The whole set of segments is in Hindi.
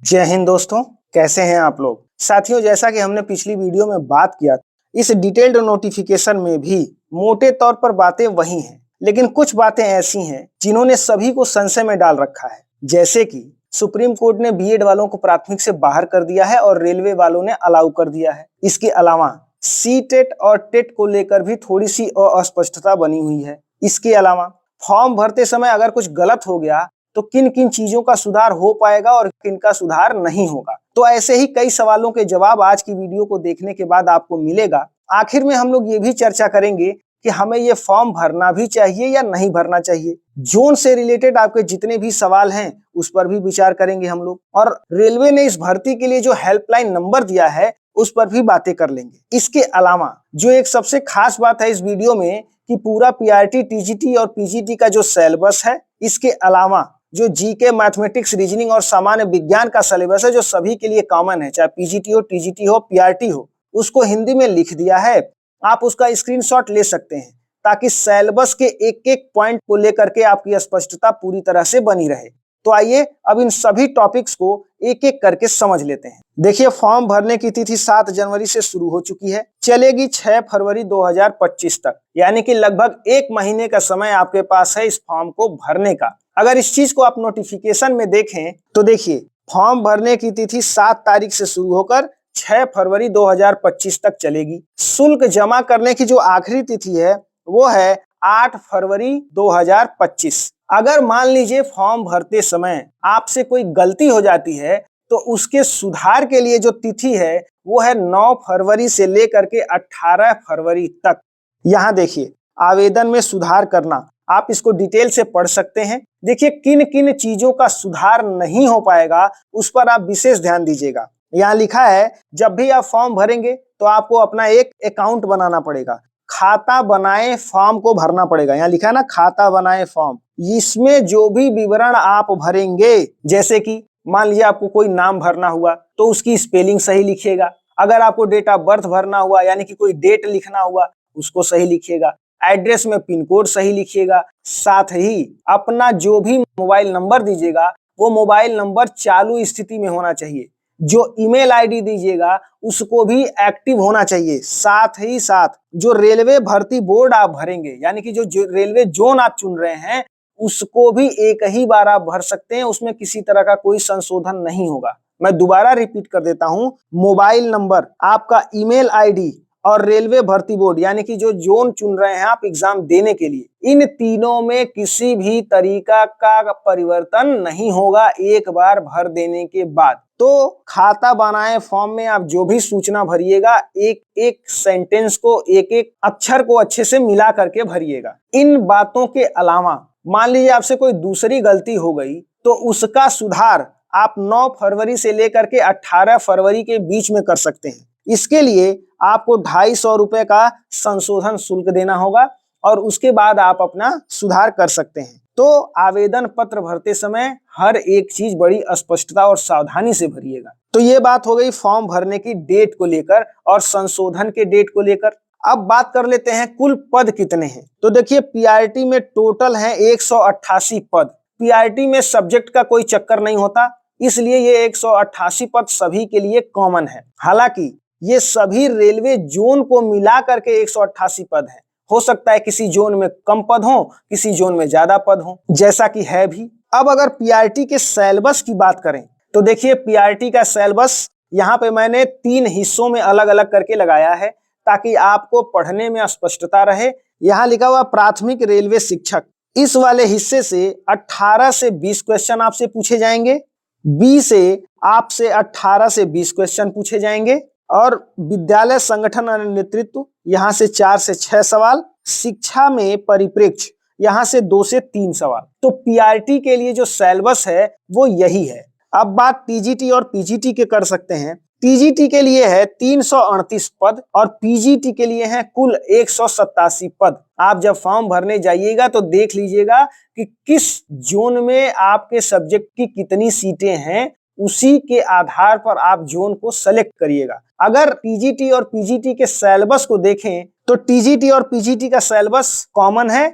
जय हिंद दोस्तों, कैसे हैं आप लोग। साथियों, जैसा कि हमने पिछली वीडियो में बात किया, इस डिटेल्ड नोटिफिकेशन में भी मोटे तौर पर बातें वही हैं, लेकिन कुछ बातें ऐसी हैं जिन्होंने सभी को संशय में डाल रखा है। जैसे कि सुप्रीम कोर्ट ने बीएड वालों को प्राथमिक से बाहर कर दिया है और रेलवे वालों ने अलाउ कर दिया है। इसके अलावा सीटेट और टेट को लेकर भी थोड़ी सी अस्पष्टता बनी हुई है। इसके अलावा फॉर्म भरते समय अगर कुछ गलत हो गया तो किन किन चीजों का सुधार हो पाएगा और किन का सुधार नहीं होगा। तो ऐसे ही कई सवालों के जवाब आज की वीडियो को देखने के बाद आपको मिलेगा। आखिर में हम लोग ये भी चर्चा करेंगे कि हमें ये फॉर्म भरना भी चाहिए या नहीं भरना चाहिए। जोन से रिलेटेड आपके जितने भी सवाल हैं उस पर भी विचार करेंगे हम लोग, और रेलवे ने इस भर्ती के लिए जो हेल्पलाइन नंबर दिया है उस पर भी बातें कर लेंगे। इसके अलावा जो एक सबसे खास बात है इस वीडियो में कि पूरा पीआरटी, टीजीटी और पीजीटी का जो सिलेबस है, इसके अलावा जो जीके, मैथमेटिक्स, रीजनिंग और सामान्य विज्ञान का सिलेबस है जो सभी के लिए कॉमन है, चाहे पीजीटी हो, टीजीटी हो, पीआरटी हो, उसको हिंदी में लिख दिया है। आप उसका स्क्रीनशॉट ले सकते हैं ताकि सिलेबस के एक एक पॉइंट को लेकर के आपकी स्पष्टता पूरी तरह से बनी रहे। तो आइए अब इन सभी टॉपिक्स को एक एक करके समझ लेते हैं। देखिए, फॉर्म भरने की तिथि 7 जनवरी से शुरू हो चुकी है, चलेगी 6 फरवरी 2025 तक, यानी कि लगभग 1 महीने का समय आपके पास है इस फॉर्म को भरने का। अगर इस चीज को आप नोटिफिकेशन में देखें तो देखिए, फॉर्म भरने की तिथि 7 तारीख से शुरू होकर 6 फरवरी 2025 तक चलेगी। शुल्क जमा करने की जो आखिरी तिथि है वो है 8 फरवरी 2025। अगर मान लीजिए फॉर्म भरते समय आपसे कोई गलती हो जाती है तो उसके सुधार के लिए जो तिथि है वो है 9 फरवरी से लेकर के 18 फरवरी तक। यहाँ देखिए, आवेदन में सुधार करना, आप इसको डिटेल से पढ़ सकते हैं। देखिए, किन किन चीजों का सुधार नहीं हो पाएगा उस पर आप विशेष ध्यान दीजिएगा। यहाँ लिखा है, जब भी आप फॉर्म भरेंगे तो आपको अपना एक अकाउंट बनाना पड़ेगा, खाता बनाए फॉर्म को भरना पड़ेगा। यहाँ लिखा है ना, खाता बनाए फॉर्म। इसमें जो भी विवरण आप भरेंगे, जैसे कि मान लीजिए आपको कोई नाम भरना हुआ तो उसकी स्पेलिंग सही लिखिएगा। अगर आपको डेट ऑफ बर्थ भरना हुआ, यानी कि कोई डेट लिखना हुआ, उसको सही लिखिएगा। एड्रेस में पिन कोड सही लिखिएगा। साथ ही अपना जो भी मोबाइल नंबर दीजिएगा वो मोबाइल नंबर चालू स्थिति में होना चाहिए। जो ईमेल आईडी दीजिएगा उसको भी एक्टिव होना चाहिए। साथ ही साथ जो रेलवे भर्ती बोर्ड आप भरेंगे, यानी कि जो रेलवे जोन आप चुन रहे हैं, उसको भी एक ही बार आप भर सकते हैं, उसमें किसी तरह का कोई संशोधन नहीं होगा। मैं दोबारा रिपीट कर देता हूं, मोबाइल नंबर, आपका ईमेल आईडी और रेलवे भर्ती बोर्ड, यानी कि जो जोन चुन रहे हैं आप एग्जाम देने के लिए, इन तीनों में किसी भी तरीका का परिवर्तन नहीं होगा एक बार भर देने के बाद। तो खाता बनाए फॉर्म में आप जो भी सूचना भरिएगा, एक एक सेंटेंस को, एक एक अक्षर को अच्छे से मिला करके भरिएगा। इन बातों के अलावा मान लीजिए आपसे कोई दूसरी गलती हो गई तो उसका सुधार आप 9 फरवरी से लेकर के 18 फरवरी के बीच में कर सकते हैं। इसके लिए आपको 250 रुपए का संशोधन शुल्क देना होगा और उसके बाद आप अपना सुधार कर सकते हैं। तो आवेदन पत्र भरते समय हर एक चीज बड़ी स्पष्टता और सावधानी से भरिएगा। तो ये बात हो गई फॉर्म भरने की डेट को लेकर और संशोधन के डेट को लेकर। अब बात कर लेते हैं कुल पद कितने हैं। तो देखिए, पीआरटी में टोटल है 188 पद। पीआरटी में सब्जेक्ट का कोई चक्कर नहीं होता, इसलिए ये 188 पद सभी के लिए कॉमन है। हालांकि ये सभी रेलवे जोन को मिला करके 188 पद हैं। हो सकता है किसी जोन में कम पद हो, किसी जोन में ज्यादा पद हो, जैसा कि है भी। अब अगर पीआरटी के सिलेबस की बात करें तो देखिए, पीआरटी का सिलेबस यहाँ पे मैंने 3 हिस्सों में अलग अलग करके लगाया है ताकि आपको पढ़ने में स्पष्टता रहे। यहाँ लिखा हुआ प्राथमिक रेलवे शिक्षक, इस वाले हिस्से से 18 से 20 क्वेश्चन आपसे पूछे जाएंगे। बी से आपसे 18 से 20 क्वेश्चन पूछे जाएंगे। और विद्यालय संगठन और नेतृत्व, यहाँ से 4 से 6 सवाल। शिक्षा में परिप्रेक्ष्य, यहाँ से 2 से 3 सवाल। तो पीआरटी के लिए जो सिलेबस है वो यही है। अब बात टीजीटी और पीजीटी के कर सकते हैं। टीजीटी के लिए है 338 पद और पीजीटी के लिए है कुल 187 पद। आप जब फॉर्म भरने जाइएगा तो देख लीजिएगा कि किस जोन में आपके सब्जेक्ट की कितनी सीटें हैं, उसी के आधार पर आप जोन को सेलेक्ट करिएगा। अगर टीजीटी और पीजीटी के सिलेबस को देखें तो टीजीटी और पीजीटी का सिलेबस कॉमन है।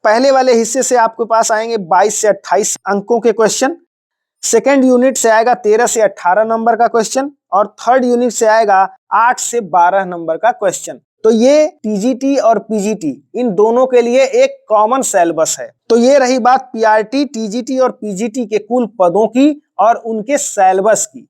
पहले वाले हिस्से से आपके पास आएंगे 22 से 28 अंकों के क्वेश्चन। सेकेंड यूनिट से आएगा 13 से 18 नंबर का क्वेश्चन और थर्ड यूनिट से आएगा 8 से 12 नंबर का क्वेश्चन। तो ये टीजीटी और पीजीटी इन दोनों के लिए एक कॉमन सिलेबस है। तो ये रही बात पीआरटी, टीजीटी और पीजीटी के कुल पदों की और उनके सिलेबस की।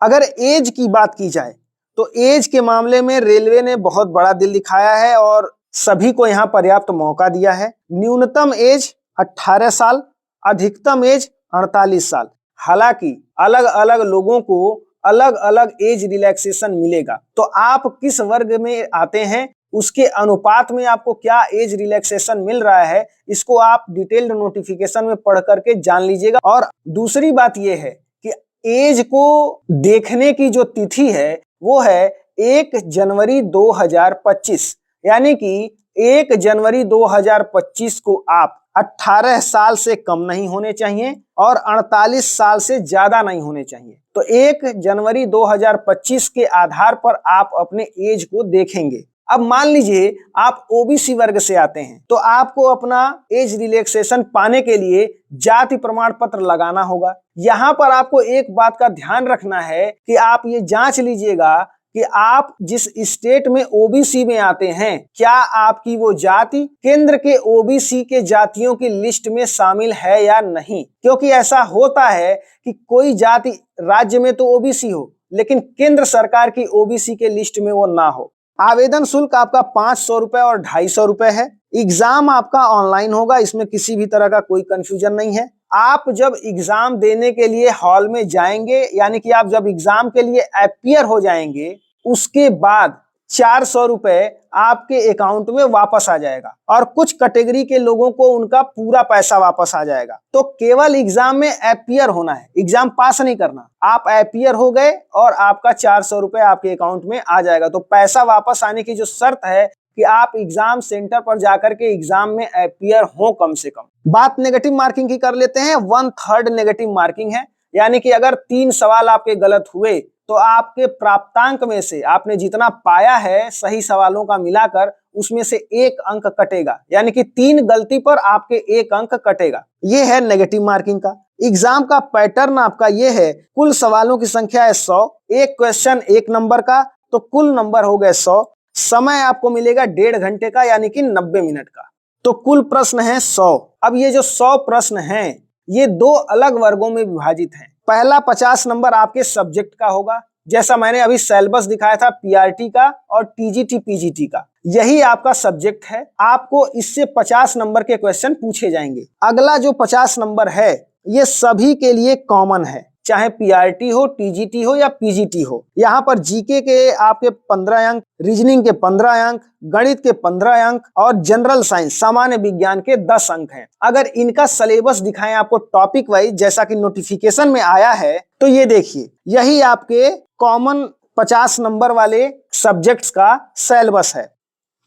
अगर एज की बात की जाए तो एज के मामले में रेलवे ने बहुत बड़ा दिल दिखाया है और सभी को यहाँ पर्याप्त मौका दिया है। न्यूनतम एज 18 साल, अधिकतम एज 48 साल। हालांकि अलग अलग लोगों को अलग अलग एज रिलैक्सेशन मिलेगा, तो आप किस वर्ग में आते हैं उसके अनुपात में आपको क्या एज रिलैक्सेशन मिल रहा है, इसको आप डिटेल्ड नोटिफिकेशन में पढ़ करके जान लीजिएगा। और दूसरी बात यह है कि एज को देखने की जो तिथि है वो है 1 जनवरी 2025, यानी कि 1 जनवरी 2025 को आप 18 साल से कम नहीं होने चाहिए और 48 साल से ज्यादा नहीं होने चाहिए। तो 1 जनवरी 2025 के आधार पर आप अपने एज को देखेंगे। अब मान लीजिए आप ओबीसी वर्ग से आते हैं, तो आपको अपना एज रिलैक्सेशन पाने के लिए जाति प्रमाण पत्र लगाना होगा। यहाँ पर आपको एक बात का ध्यान रखना है कि आप ये जांच लीजिएगा कि आप जिस स्टेट में ओबीसी में आते हैं, क्या आपकी वो जाति केंद्र के ओबीसी के जातियों की लिस्ट में शामिल है या नहीं। क्योंकि ऐसा होता है कि कोई जाति राज्य में तो ओबीसी हो लेकिन केंद्र सरकार की ओबीसी के लिस्ट में वो ना हो। आवेदन शुल्क आपका 500 रुपए और 250 रुपए है। एग्जाम आपका ऑनलाइन होगा, इसमें किसी भी तरह का कोई कंफ्यूजन नहीं है। आप जब एग्जाम देने के लिए हॉल में जाएंगे, यानी कि आप जब एग्जाम के लिए अपीयर हो जाएंगे, उसके बाद 400 रुपए आपके अकाउंट में वापस आ जाएगा और कुछ कैटेगरी के लोगों को उनका पूरा पैसा वापस आ जाएगा। तो केवल एग्जाम में अपीयर होना है, एग्जाम पास नहीं करना। आप अपीयर हो गए और आपका 400 रुपए आपके अकाउंट में आ जाएगा। तो पैसा वापस आने की जो शर्त है कि आप एग्जाम सेंटर पर जाकर के एग्जाम में अपीयर हो कम से कम। बात नेगेटिव मार्किंग की कर लेते हैं। 1/3 नेगेटिव मार्किंग है, यानी कि अगर 3 सवाल आपके गलत हुए तो आपके प्राप्तांक में से आपने जितना पाया है सही सवालों का मिलाकर उसमें से 1 अंक कटेगा, यानी कि 3 गलती पर आपके 1 अंक कटेगा। ये है नेगेटिव मार्किंग का। एग्जाम का पैटर्न आपका ये है, कुल सवालों की संख्या है 100, एक क्वेश्चन 1 नंबर का, तो कुल नंबर हो गए 100। समय आपको मिलेगा 1.5 घंटे का, यानी कि 90 मिनट का। तो कुल प्रश्न है 100। अब ये जो 100 प्रश्न हैं ये 2 अलग वर्गों में विभाजित हैं। पहला 50 नंबर आपके सब्जेक्ट का होगा, जैसा मैंने अभी सिलेबस दिखाया था पीआरटी का और टीजीटी पीजीटी का, यही आपका सब्जेक्ट है। आपको इससे 50 नंबर के क्वेश्चन पूछे जाएंगे। अगला जो 50 नंबर है ये सभी के लिए कॉमन है, चाहे पीआरटी हो, टीजीटी हो या पीजीटी हो। यहाँ पर जीके के आपके 15 अंक, रीजनिंग के 15 अंक, गणित के 15 अंक और जनरल साइंस सामान्य विज्ञान के 10 अंक हैं। अगर इनका सिलेबस दिखाएं आपको टॉपिक वाइज जैसा कि नोटिफिकेशन में आया है, तो ये देखिए यही आपके कॉमन 50 नंबर वाले सब्जेक्ट्स का सिलेबस है।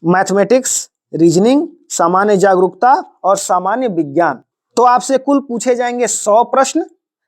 मैथमेटिक्स, रीजनिंग, सामान्य जागरूकता और सामान्य विज्ञान। तो आपसे कुल पूछे जाएंगे 100 प्रश्न,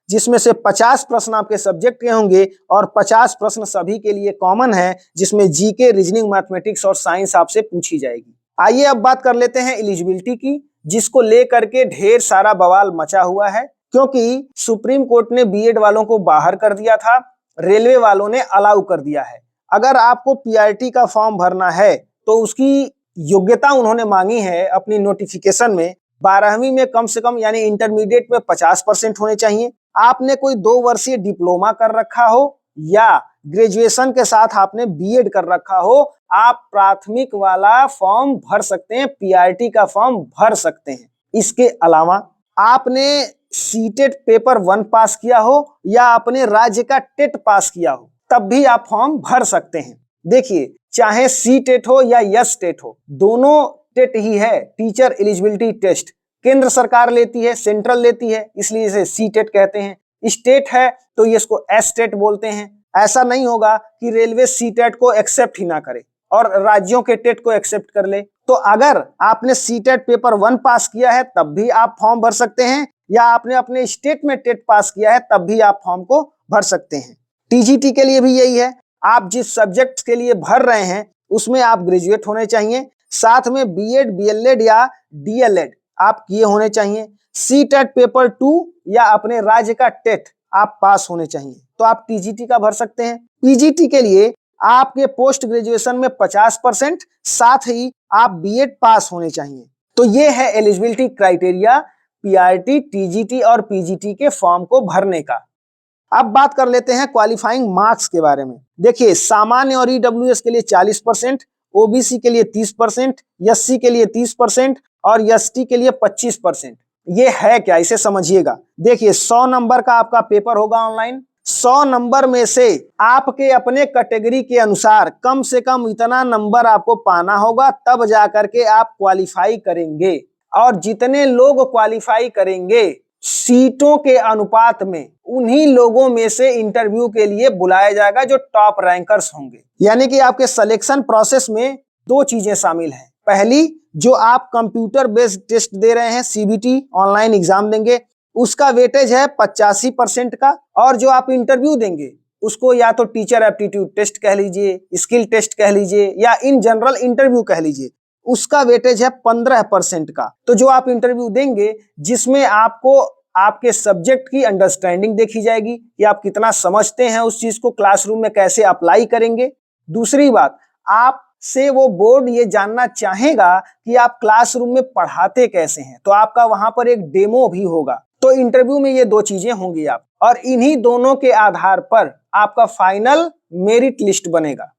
जिसमें से 50 प्रश्न आपके सब्जेक्ट के होंगे और 50 प्रश्न सभी के लिए कॉमन है, जिसमें जीके, रीजनिंग, मैथमेटिक्स और साइंस आपसे पूछी जाएगी। आइए अब बात कर लेते हैं एलिजिबिलिटी की, जिसको लेकर के ढेर सारा बवाल मचा हुआ है, क्योंकि सुप्रीम कोर्ट ने बीएड वालों को बाहर कर दिया था, रेलवे वालों ने अलाउ कर दिया है। अगर आपको पीआरटी का फॉर्म भरना है तो उसकी योग्यता उन्होंने मांगी है अपनी नोटिफिकेशन में, 12वीं में कम से कम यानी इंटरमीडिएट में 50% होने चाहिए। आपने कोई 2 वर्षीय डिप्लोमा कर रखा हो या ग्रेजुएशन के साथ आपने बीएड कर रखा हो, आप प्राथमिक वाला फॉर्म भर सकते हैं, पीआरटी का फॉर्म भर सकते हैं। इसके अलावा आपने सीटेट पेपर 1 पास किया हो या अपने राज्य का टेट पास किया हो, तब भी आप फॉर्म भर सकते हैं। देखिए, चाहे सीटेट हो या यस टेट हो, दोनों टेट ही है, टीचर एलिजिबिलिटी टेस्ट। केंद्र सरकार लेती है, सेंट्रल लेती है, इसलिए इसे सीटेट कहते हैं। स्टेट है तो ये इसको एस टेट बोलते हैं। ऐसा नहीं होगा कि रेलवे सीटेट को एक्सेप्ट ही ना करे और राज्यों के टेट को एक्सेप्ट कर ले। तो अगर आपने सीटेट पेपर 1 पास किया है तब भी आप फॉर्म भर सकते हैं, या आपने अपने स्टेट में टेट पास किया है तब भी आप फॉर्म को भर सकते हैं। टीजीटी के लिए भी यही है, आप जिस सब्जेक्ट के लिए भर रहे हैं उसमें आप ग्रेजुएट होने चाहिए, साथ में बीएड, बीएलएड या डीएलएड आप किए होने चाहिए। सीटेट पेपर 2 या अपने राज्य का टेट आप पास होने चाहिए। तो आप टीजीटी का भर सकते हैं। पीजीटी के लिए आपके पोस्ट ग्रेजुएशन में 50%, साथ ही आप बीएड पास होने चाहिए। तो ये है एलिजिबिलिटी क्राइटेरिया पीआरटी, टीजीटी और पीजीटी के फॉर्म को भरने का। अब बात कर लेते हैं क्वालिफाइंग मार्क्स के बारे में। देखिए, सामान्य और ईडब्ल्यूएस के लिए 40%, ओबीसी के लिए 30%, एससी के लिए 30% और एसटी के लिए 25%। ये है क्या, इसे समझिएगा। देखिए, 100 नंबर का आपका पेपर होगा ऑनलाइन। 100 नंबर में से आपके अपने कैटेगरी के अनुसार कम से कम इतना नंबर आपको पाना होगा, तब जाकर के आप क्वालिफाई करेंगे। और जितने लोग क्वालिफाई करेंगे सीटों के अनुपात में, उन्हीं लोगों में से इंटरव्यू के लिए बुलाया जाएगा जो टॉप रैंकर्स होंगे। यानी कि आपके सिलेक्शन प्रोसेस में दो चीजें शामिल हैं। पहली, जो आप कंप्यूटर बेस्ड टेस्ट दे रहे हैं, सीबीटी ऑनलाइन एग्जाम देंगे, उसका वेटेज है 85% का। और जो आप इंटरव्यू देंगे उसको या तो टीचर एप्टीट्यूड टेस्ट कह लीजिए, स्किल टेस्ट कह लीजिए, या इन जनरल इंटरव्यू कह लीजिए, उसका वेटेज है 15% का। तो जो आप इंटरव्यू देंगे जिसमें आपको आपके सब्जेक्ट की अंडरस्टैंडिंग देखी जाएगी कि आप कितना समझते हैं उस चीज को, क्लासरूम में कैसे अप्लाई करेंगे। दूसरी बात, आप से वो बोर्ड ये जानना चाहेगा कि आप क्लासरूम में पढ़ाते कैसे हैं, तो आपका वहां पर एक डेमो भी होगा। तो इंटरव्यू में ये दो चीजें होंगी आप, और इन्हीं दोनों के आधार पर आपका फाइनल मेरिट लिस्ट बनेगा।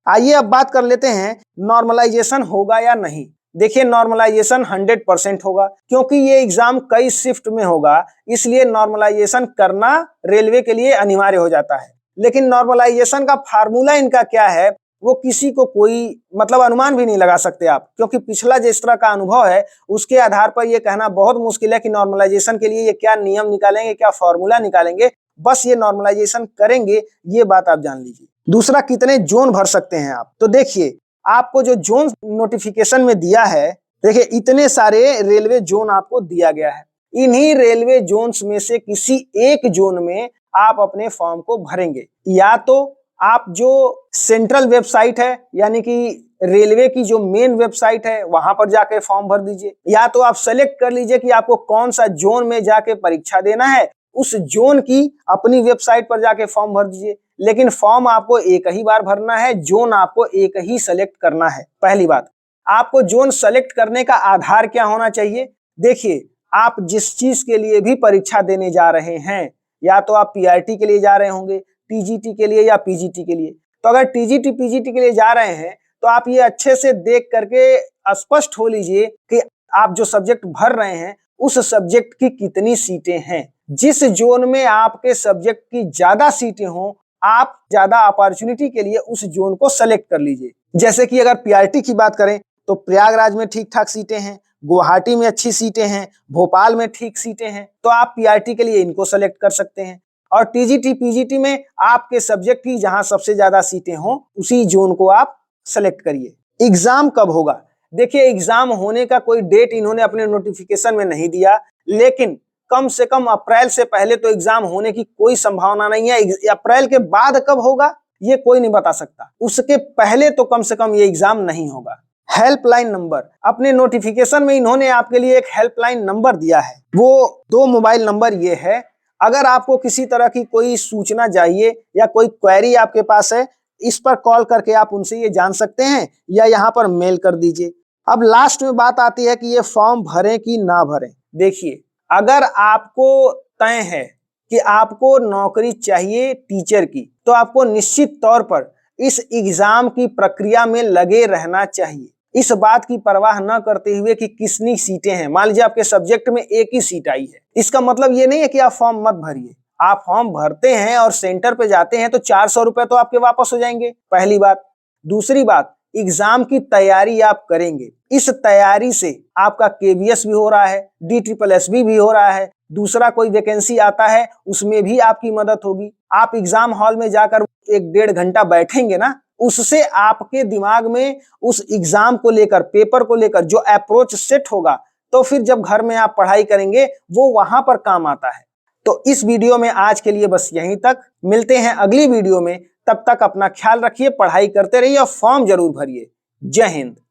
आइए अब बात कर लेते हैं नॉर्मलाइजेशन होगा या नहीं। देखिए, नॉर्मलाइजेशन 100% होगा, क्योंकि ये एग्जाम कई शिफ्ट में होगा, इसलिए नॉर्मलाइजेशन करना रेलवे के लिए अनिवार्य हो जाता है। लेकिन नॉर्मलाइजेशन का फार्मूला इनका क्या है, वो किसी को कोई मतलब अनुमान भी नहीं लगा सकते आप, क्योंकि पिछला जिस तरह का अनुभव है उसके आधार पर यह कहना बहुत मुश्किल है कि नॉर्मलाइजेशन के लिए ये क्या नियम निकालेंगे, क्या फॉर्मूला निकालेंगे। बस ये नॉर्मलाइजेशन करेंगे, ये बात आप जान लीजिए। दूसरा, कितने जोन भर सकते हैं आप। तो देखिए, आपको जो जोन नोटिफिकेशन में दिया है, देखिए इतने सारे रेलवे जोन आपको दिया गया है। इन्हीं रेलवे जोन्स में से किसी एक जोन में आप अपने फॉर्म को भरेंगे। या तो आप जो सेंट्रल वेबसाइट है, यानी कि रेलवे की जो मेन वेबसाइट है, वहां पर जाके फॉर्म भर दीजिए। या तो आप सेलेक्ट कर लीजिए कि आपको कौन सा जोन में जाके परीक्षा देना है, उस जोन की अपनी वेबसाइट पर जाके फॉर्म भर दीजिए। लेकिन फॉर्म आपको एक ही बार भरना है, जोन आपको एक ही सेलेक्ट करना है। पहली बात, आपको जोन सेलेक्ट करने का आधार क्या होना चाहिए। देखिए, आप जिस चीज के लिए भी परीक्षा देने जा रहे हैं, या तो आप पीआरटी के लिए जा रहे होंगे, टीजीटी के लिए या पीजीटी के लिए। तो अगर टीजीटी पीजीटी के लिए जा रहे हैं तो आप ये अच्छे से देख करके स्पष्ट हो लीजिए कि आप जो सब्जेक्ट भर रहे हैं उस सब्जेक्ट की कितनी सीटें हैं। जिस जोन में आपके सब्जेक्ट की ज्यादा सीटें हों, आप ज्यादा अपॉर्चुनिटी के लिए उस जोन को सेलेक्ट कर लीजिए। जैसे कि अगर पीआरटी की बात करें तो प्रयागराज में ठीक ठाक सीटें हैं, गुवाहाटी में अच्छी सीटें हैं, भोपाल में ठीक सीटें हैं, तो आप पीआरटी के लिए इनको सेलेक्ट कर सकते हैं। और टीजीटी पीजीटी में आपके सब्जेक्ट की जहां सबसे ज्यादा सीटें हों उसी जोन को आप सेलेक्ट करिए। एग्जाम कब होगा। देखिए, एग्जाम होने का कोई डेट इन्होंने अपने नोटिफिकेशन में नहीं दिया, लेकिन कम से कम अप्रैल से पहले तो एग्जाम होने की कोई संभावना नहीं है। अप्रैल के बाद कब होगा ये कोई नहीं बता सकता, उसके पहले तो कम से कम ये एग्जाम नहीं होगा। हेल्पलाइन नंबर, अपने नोटिफिकेशन में इन्होंने आपके लिए एक हेल्पलाइन नंबर दिया है। वो 2 मोबाइल नंबर ये है। अगर आपको किसी तरह की कोई सूचना चाहिए या कोई क्वेरी आपके पास है, इस पर कॉल करके आप उनसे ये जान सकते हैं, या यहाँ पर मेल कर दीजिए। अब लास्ट में बात आती है कि ये फॉर्म भरें कि ना भरें। देखिए, अगर आपको तय है कि आपको नौकरी चाहिए टीचर की, तो आपको निश्चित तौर पर इस एग्जाम की प्रक्रिया में लगे रहना चाहिए, इस बात की परवाह न करते हुए कि कितनी सीटें हैं। मान लीजिए आपके सब्जेक्ट में एक ही सीट आई है, इसका मतलब ये नहीं है कि आप फॉर्म मत भरिए। आप फॉर्म भरते हैं और सेंटर पे जाते हैं तो 400 रुपए तो आपके वापस हो जाएंगे, पहली बात। दूसरी बात, एग्जाम की तैयारी आप करेंगे, इस तैयारी से आपका केवीएस भी हो रहा है, DSSS भी हो रहा है, दूसरा कोई वैकेंसी आता है उसमें भी आपकी मदद होगी। आप एग्जाम हॉल में जाकर 1-1.5 घंटा बैठेंगे ना, उससे आपके दिमाग में उस एग्जाम को लेकर, पेपर को लेकर जो अप्रोच सेट होगा, तो फिर जब घर में आप पढ़ाई करेंगे वो वहां पर काम आता है। तो इस वीडियो में आज के लिए बस यहीं तक, मिलते हैं अगली वीडियो में। तब तक अपना ख्याल रखिए, पढ़ाई करते रहिए और फॉर्म जरूर भरिए। जय हिंद।